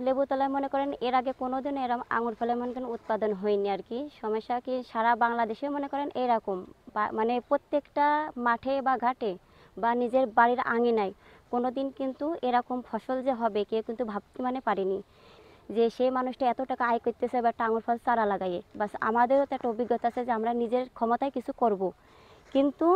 লেবু তলায় মনে করেন এর আগে কোনোদিন এরকম আঙুর ফলের মনে করেন উৎপাদন হয়নি আর কি। সমস্যা কি সারা বাংলাদেশে মনে করেন এরকম মানে প্রত্যেকটা মাঠে বা ঘাটে বা নিজের বাড়ির আঙিনায় কোনোদিন কিন্তু এরকম ফসল যে হবে কেউ কিন্তু ভাবতে মানে পারেনি যে সেই মানুষটা এত টাকা আয় করতেছে বা একটা আঙুর ফল চারা লাগাইয়ে। বাস আমাদেরও তো একটা অভিজ্ঞতা আছে যে আমরা নিজের ক্ষমতায় কিছু করব। কিন্তু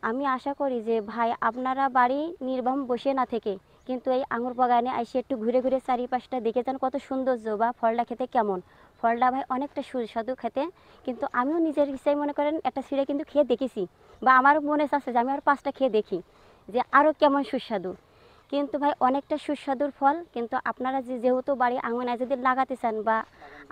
আমি আশা করি যে ভাই আপনারা বাড়ি নির্বাম বসে না থেকে কিন্তু এই আঙুর বাগানে এসে একটু ঘুরে ঘুরে চারিপাশটা দেখে যান কত সৌন্দর্য বা ফলটা খেতে কেমন। ফলটা ভাই অনেকটা সুস্বাদু খেতে। কিন্তু আমিও নিজের হিসেবে মনে করেন একটা ছিঁড়ে কিন্তু খেয়ে দেখেছি বা আমারও মনে চাচ্ছে যে আমি আর 5টা খেয়ে দেখি যে আরও কেমন সুস্বাদু। কিন্তু ভাই অনেকটা সুস্বাদুর ফল। কিন্তু আপনারা যেহেতু বাড়ি আঙিনায় যদি লাগাতে চান বা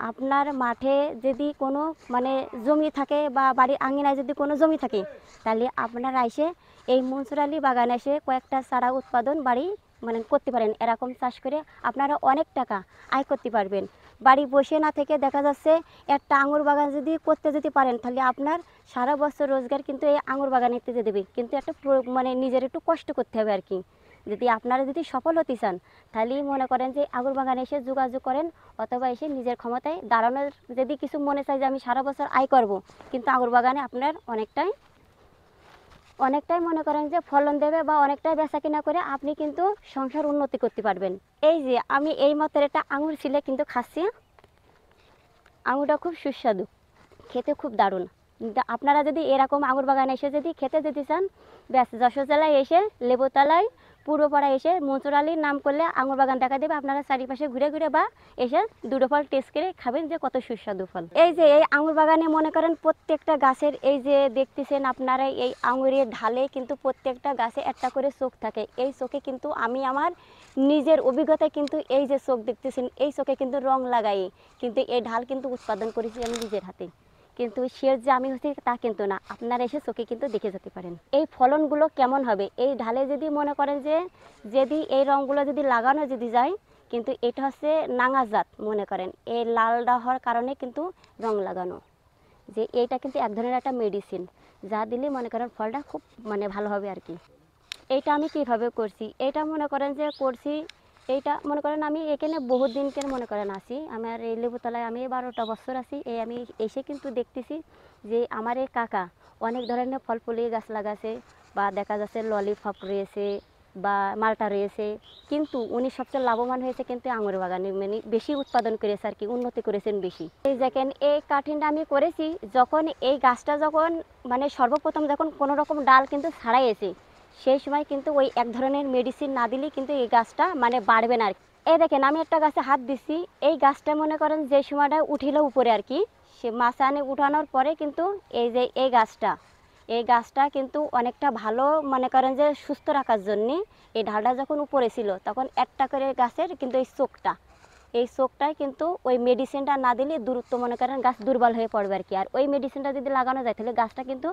আপনার মাঠে যদি কোনো মানে জমি থাকে বা বাড়ির আঙিনায় যদি কোনো জমি থাকে তাহলে আপনারা এসে এই মনসুর আলী বাগানে এসে কয়েকটা চারা উৎপাদন বাড়ি মানে করতে পারেন। এরকম চাষ করে আপনারা অনেক টাকা আয় করতে পারবেন। বাড়ি বসে না থেকে দেখা যাচ্ছে একটা আঙুর বাগান যদি করতে যদি পারেন তাহলে আপনার সারা বছর রোজগার কিন্তু এই আঙুর বাগানে দিতে দেবে। কিন্তু একটা মানে নিজের একটু কষ্ট করতে হবে আর কি। যদি আপনারা যদি সফল হতে চান তাহলেই মনে করেন যে আঙুর বাগানে এসে যোগাযোগ করেন অথবা এসে নিজের ক্ষমতায় দাঁড়ানোর যদি কিছু মনে চায় যে আমি সারা বছর আয় করব কিন্তু আঙুর বাগানে আপনার অনেকটাই মনে করেন যে ফলন দেবে বা অনেকটাই বেচা কিনা করে আপনি কিন্তু সংসার উন্নতি করতে পারবেন। এই যে আমি এই মাত্র একটা আঙুর ছিলে কিন্তু খাচ্ছি, আঙুরটা খুব সুস্বাদু, খেতে খুব দারুণ। আপনারা যদি এরকম আঙুর বাগানে এসে যদি খেতে যেতে চান ব্যাস যশোর জেলায় এসে লেবুতলায় পূর্বপাড়া এসে মনসুর আলীর নাম করলে আঙুর বাগান দেখা দেবে। আপনারা চারিপাশে ঘুরে ঘুরে বা এসে দুটো ফল টেস্ট করে খাবেন যে কত সুস্বাদু ফল। এই যে এই আঙুর বাগানে মনে করেন প্রত্যেকটা গাছের এই যে দেখতেছেন আপনারা এই আঙুরের ঢালে কিন্তু প্রত্যেকটা গাছে একটা করে চোখ থাকে। এই চোখে কিন্তু আমি আমার নিজের অভিজ্ঞতায় কিন্তু এই যে চোখ দেখতেছেন এই চোখে কিন্তু রং লাগাই কিন্তু এই ঢাল কিন্তু উৎপাদন করেছি আমি নিজের হাতে। কিন্তু শেষ যে আমি হচ্ছি তা কিন্তু না, আপনারা এসে চোখে কিন্তু দেখে যেতে পারেন এই ফলনগুলো কেমন হবে। এই ঢালে যদি মনে করেন যে যদি এই রঙগুলো যদি লাগানো যদি যায় কিন্তু এটা হচ্ছে নাঙা জাত মনে করেন এই লালটা হওয়ার কারণে কিন্তু রং লাগানো যে এইটা কিন্তু এক ধরনের একটা মেডিসিন যা দিলে মনে করেন ফলটা খুব মানে ভালো হবে আর কি। এইটা আমি কীভাবে করছি এটা মনে করেন যে করছি এইটা মনে করেন আমি এখানে বহুত দিনকের মনে করেন আসি আমার এই লেবুতলায় আমি 12টা বছর আছি। এই আমি এসে কিন্তু দেখতেছি যে আমার এই কাকা অনেক ধরনের ফল ফুলের গাছ লাগাছে বা দেখা যাচ্ছে ললিপপ রয়েছে বা মালটা রয়েছে। কিন্তু উনি সবচেয়ে লাভবান হয়েছে কিন্তু আঙুর বাগানে মানে বেশি উৎপাদন করেছে আর কি, উন্নতি করেছেন বেশি। এই দেখেন এই কাঠিনটা আমি করেছি যখন এই গাছটা যখন মানে সর্বপ্রথম যখন কোনো রকম ডাল কিন্তু ছাড়াইয়েছে সেই সময় কিন্তু ওই এক ধরনের মেডিসিন না দিলে কিন্তু এই গাছটা মানে বাড়বে না আর কি। এই দেখেন আমি একটা গাছে হাত দিচ্ছি এই গাছটা মনে করেন যে সময়টা উঠিল উপরে আর কি সে মাচানে উঠানোর পরে কিন্তু এই যে এই গাছটা কিন্তু অনেকটা ভালো মনে করেন যে সুস্থ রাখার জন্যে এই ঢালটা যখন উপরে ছিল তখন একটা করে গাছের কিন্তু এই চোখটায় কিন্তু ওই মেডিসিনটা না দিলে দূরত্ব মনে করেন গাছ দুর্বল হয়ে পড়বে আর কি। আর ওই মেডিসিনটা যদি লাগানো যায় তাহলে গাছটা কিন্তু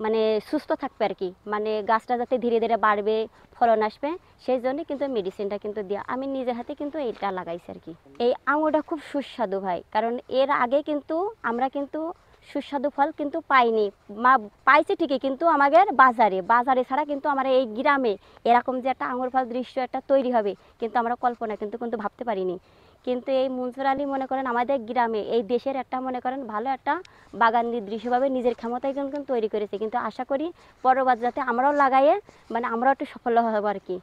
মানে সুস্থ থাকবে আর কি, মানে গাছটা যাতে ধীরে ধীরে বাড়বে ফলন আসবে সেই জন্যই কিন্তু মেডিসিনটা কিন্তু দেওয়া। আমি নিজের হাতে কিন্তু এইটা লাগাইছি আর কি। এই আঙুরটা খুব সুস্বাদু ভাই, কারণ এর আগে কিন্তু আমরা কিন্তু সুস্বাদু ফল কিন্তু পাইনি পাইছি ঠিকই কিন্তু আমাদের বাজারে ছাড়া কিন্তু আমরা এই গ্রামে এরকম যে একটা আঙুর ফল দৃশ্য একটা তৈরি হবে কিন্তু আমরা কল্পনা কিন্তু ভাবতে পারিনি। কিন্তু এই মনসুর আলী মনে করেন আমাদের গ্রামে এই দেশের একটা মনে করেন ভালো একটা বাগান দৃশ্যভাবে নিজের ক্ষমতায় কিন্তু তৈরি করেছে। কিন্তু আশা করি পরবর্তী যাতে আমরাও লাগাইয়ে মানে আমরাও একটু সফল হবো আর কি।